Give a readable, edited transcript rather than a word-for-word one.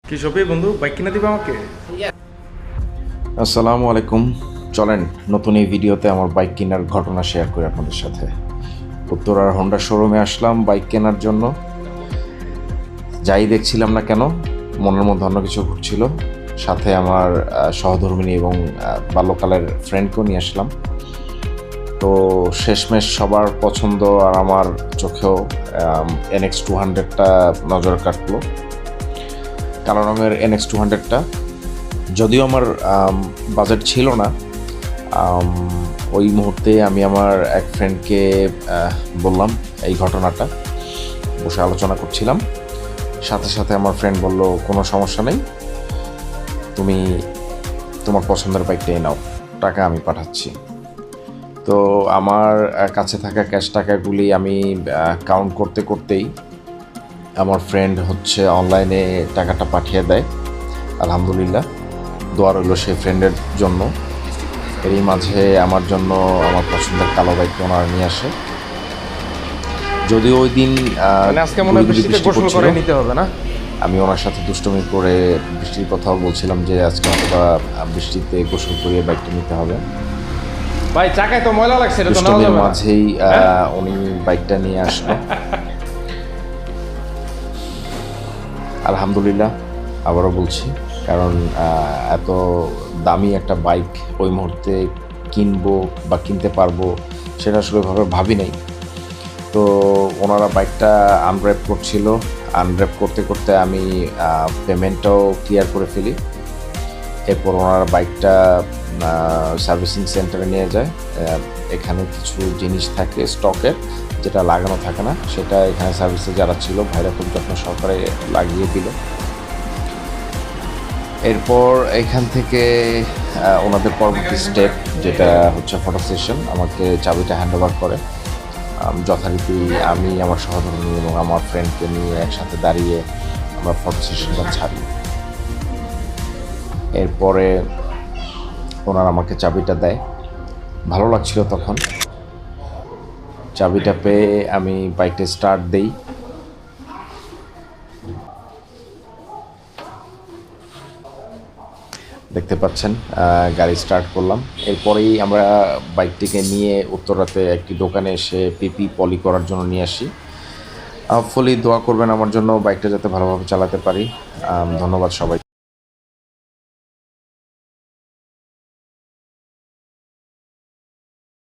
কি শফি বন্ধু বাইক কিনে দিবে আমাকে? আসসালামু আলাইকুম। চলেন নতুন এই ভিডিওতে আমার বাইক কেনার ঘটনা শেয়ার করি আপনাদের সাথে। উত্তরার হোন্ডা শোরুমে আসলাম বাইক কেনার জন্য। যাই দেখছিলাম না কেন, মনের মধ্যে অন্য কিছু ঘুরছিল। সাথে আমার সহধর্মিণী এবং বাল্যকালের ফ্রেন্ডকেও নিয়ে আসলাম। তো শেষমেশ সবার পছন্দ আর আমার চোখেও NX200টা নজর কাটলো। কালো রঙের NX200টা, যদিও আমার বাজেট ছিল না। ওই মুহূর্তে আমি আমার এক ফ্রেন্ডকে বললাম এই ঘটনাটা, বসে আলোচনা করছিলাম। সাথে সাথে আমার ফ্রেন্ড বলল, কোনো সমস্যা নেই, তুমি তোমার পছন্দের বাইকটাই নাও, টাকা আমি পাঠাচ্ছি। তো আমার কাছে থাকা ক্যাশ টাকাগুলি আমি কাউন্ট করতে করতেই আমার ফ্রেন্ড অনলাইনে টাকাটা পাঠিয়ে দেয়। আলহামদুলিল্লাহ, দোয়া রইল সেই ফ্রেন্ডের জন্য। এরই মাঝে আমার জন্য আমার পছন্দের কালো বাইকটা ওনারা নিয়ে আসে। যদিও ওই দিন আজকে মনে হয় বৃষ্টিতে গোসল করে নিতে হবে না? আমি ওনার সাথে দুষ্টুমি করে বৃষ্টির কথাও বলছিলাম যে আজকে হয়তো বৃষ্টিতে গোসল করিয়ে বাইকটা নিতে হবে। ভাই চাকায় তো ময়লা লাগছে, এটা তো নাও দুষ্টুমির যাবে না। মাঝেই উনি বাইকটা নিয়ে আসলো। আলহামদুলিল্লাহ আবারও বলছি, কারণ এত দামি একটা বাইক ওই মুহূর্তে কিনবো বা কিনতে পারবো সেটা আসলে ভাবে ভাবি নাই। তো ওনারা বাইকটা আনর্যাপ করছিল, আনর্যাপ করতে করতে আমি পেমেন্টটাও ক্লিয়ার করে ফেলি। এরপর ওনারা বাইকটা সার্ভিসিং সেন্টারে নিয়ে যায়। এখানে কিছু জিনিস থাকে স্টকের, যেটা লাগানো থাকে না, সেটা এখানে সার্ভিসে যারা ছিল ভাইরা খুব যত্ন সহকারে লাগিয়ে দিল। এরপর এখান থেকে ওনাদের পরবর্তী স্টেপ যেটা ফটো সেশন, আমাকে চাবিটা হ্যান্ডওভার করে। যথারীতি আমি আমার সহধর্মী এবং আমার ফ্রেন্ডকে নিয়ে একসাথে দাঁড়িয়ে আমরা ফটো সেশনটা ছাড়ি। এরপরে ওনারা আমাকে চাবিটা দেয়। ভালো লাগছিল তখন। চাবিটা পেয়ে আমি বাইকটা স্টার্ট দেই। দেখতে পাচ্ছেন গাড়ি স্টার্ট করলাম। এরপরেই আমরা বাইকটিকে নিয়ে উত্তরাতে একটি দোকানে এসে পিপি পলি করার জন্য নিয়ে আসি। ফুলি দোয়া করবেন আমার জন্য, বাইকটা যাতে ভালোভাবে চালাতে পারি। ধন্যবাদ সবাই।